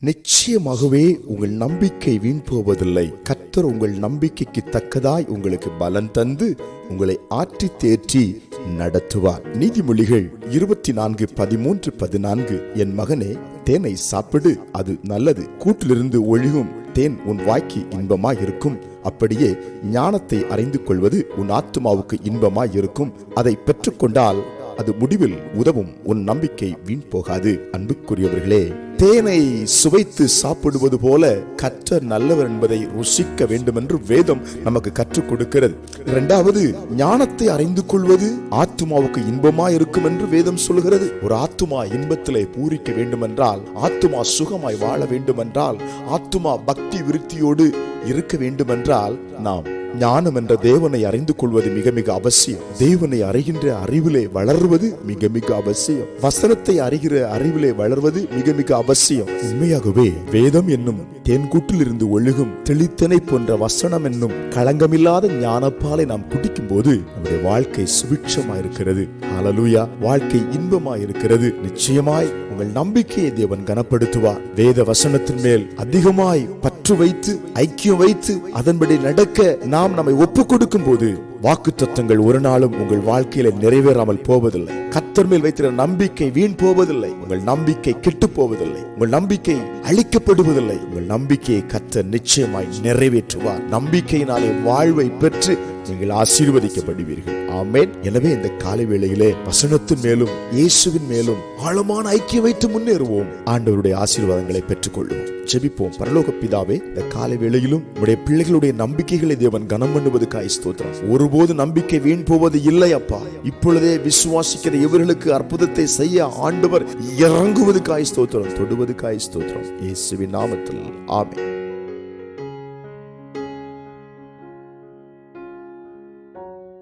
நிச்சயமாகவே உங்கள் நம்பிக்கை வீண் போவதில்லை. கர்த்தர் உங்கள் நம்பிக்கைக்கு தக்கதாய் உங்களுக்கு பலன் தந்து உங்களை ஆற்றி தேற்றி நடத்துவார். நீதிமொழிகள் 24:13-14. என் மகனே, தேனை சாப்பிடு, அது நல்லது. கூட்டிலிருந்து ஒழுகும் தேன் உன் வாய்க்கு இன்பமாய் இருக்கும். அப்படியே ஞானத்தை அறிந்து கொள்வது உன் ஆத்துமாவுக்கு இன்பமாய் இருக்கும். அதை பெற்றுக்கொண்டால் அது முடிவில் உதவும். உன் நம்பிக்கை வீண் போகாது. அன்புக்குரியவர்களே, தேனை சுவைத்து சாப்பிடுவது போல கர்த்தர் நல்லவர் என்பதை ருசிக்க வேண்டும் என்று வேதம் நமக்கு கற்றுக் கொடுக்கிறது. இரண்டாவது, ஞானத்தை அறிந்து கொள்வது ஆத்துமாவுக்கு இன்பமாய் இருக்கும் என்று வேதம் சொல்கிறது. ஒரு ஆத்துமா இன்பத்திலே பூரிக்க வேண்டும் என்றால், ஆத்துமா சுகமாய் வாழ வேண்டும் என்றால், ஆத்துமா பக்தி விருத்தியோடு இருக்க வேண்டும் என்றால், நாம் ஞானம் என்ற தேவனை அறிந்து கொள்வது மிக மிக அவசியம். தேவனை அறிகின்ற அறிவிலே வளர்வது மிக மிக அவசியம். வசனத்தை அறிகிற அறிவிலே வளர்வது மிக மிக அவசியம். உண்மையாகவே வேதம் என்னும் தேன்கூட்டில் இருந்து ஒழுகும் தெளித்தனை போன்ற வசனம் என்னும் களங்கமில்லாத ஞானப்பாலை நாம் குடிக்கும் போது நம்முடைய வாழ்க்கை சுபிட்சமாயிருக்கிறது. ஹல்லேலூயா! வாழ்க்கை இன்பமாயிருக்கிறது. நிச்சயமாய் உங்கள் நம்பிக்கையை தேவன் கனப்படுத்துவார். வேத வசனத்தின் மேல் அதிகமாய் பற்று வைத்து ஐக்கியம் வைத்து அதன்படி நடக்க நாம் நம்மை ஒப்புக் கொடுக்கும் போது வாக்குத்தத்தங்கள் ஒரு நாளும் உங்கள் வாழ்க்கையில நிறைவேறாமல் போவதில்லை. கர்த்தர் மேல் வைத்திருக்கிற நம்பிக்கை வீண் போவதில்லை. உங்கள் நம்பிக்கை கெட்டு போவதில்லை. உங்கள் நம்பிக்கை அழிக்கப்படுவதில்லை. உங்கள் நம்பிக்கையை கர்த்தர் நிச்சயமாய் நிறைவேற்றுவார். நம்பிக்கையினாலே வாழ்வை பெற்று நீங்கள் ஆசீர்வதிக்கப்படுவீர்கள். ஆமென். எனவே இந்த காலை வேளையிலே வசனத்தின் மேலும் இயேசுவின் மேலும் ஆழமான ஐக்கியம் வைத்து முன்னேறுவோம். ஆண்டவருடைய ஆசீர்வாதங்களை பெற்றுக் கொள்வோம். ஜெபிப்போம். பரலோக பிதாவே, இந்த காலை வேளையிலும் உம்முடைய பிள்ளைகளுடைய நம்பிக்கைகளை தேவன் கனம் பண்ணுவதற்காய் ஸ்தோத்திரம். ஒருபோது நம்பிக்கை வீண் போவது இல்லை அப்பா. இப்பொழுதே விசுவாசிக்கிற இவர்களுக்கு அற்புதத்தை செய்ய ஆண்டவர் இறங்குவதற்காய் ஸ்தோத்திரம், தொடுவதற்காய் ஸ்தோத்திரம். இயேசுவின் நாமத்தில் ஆமென்.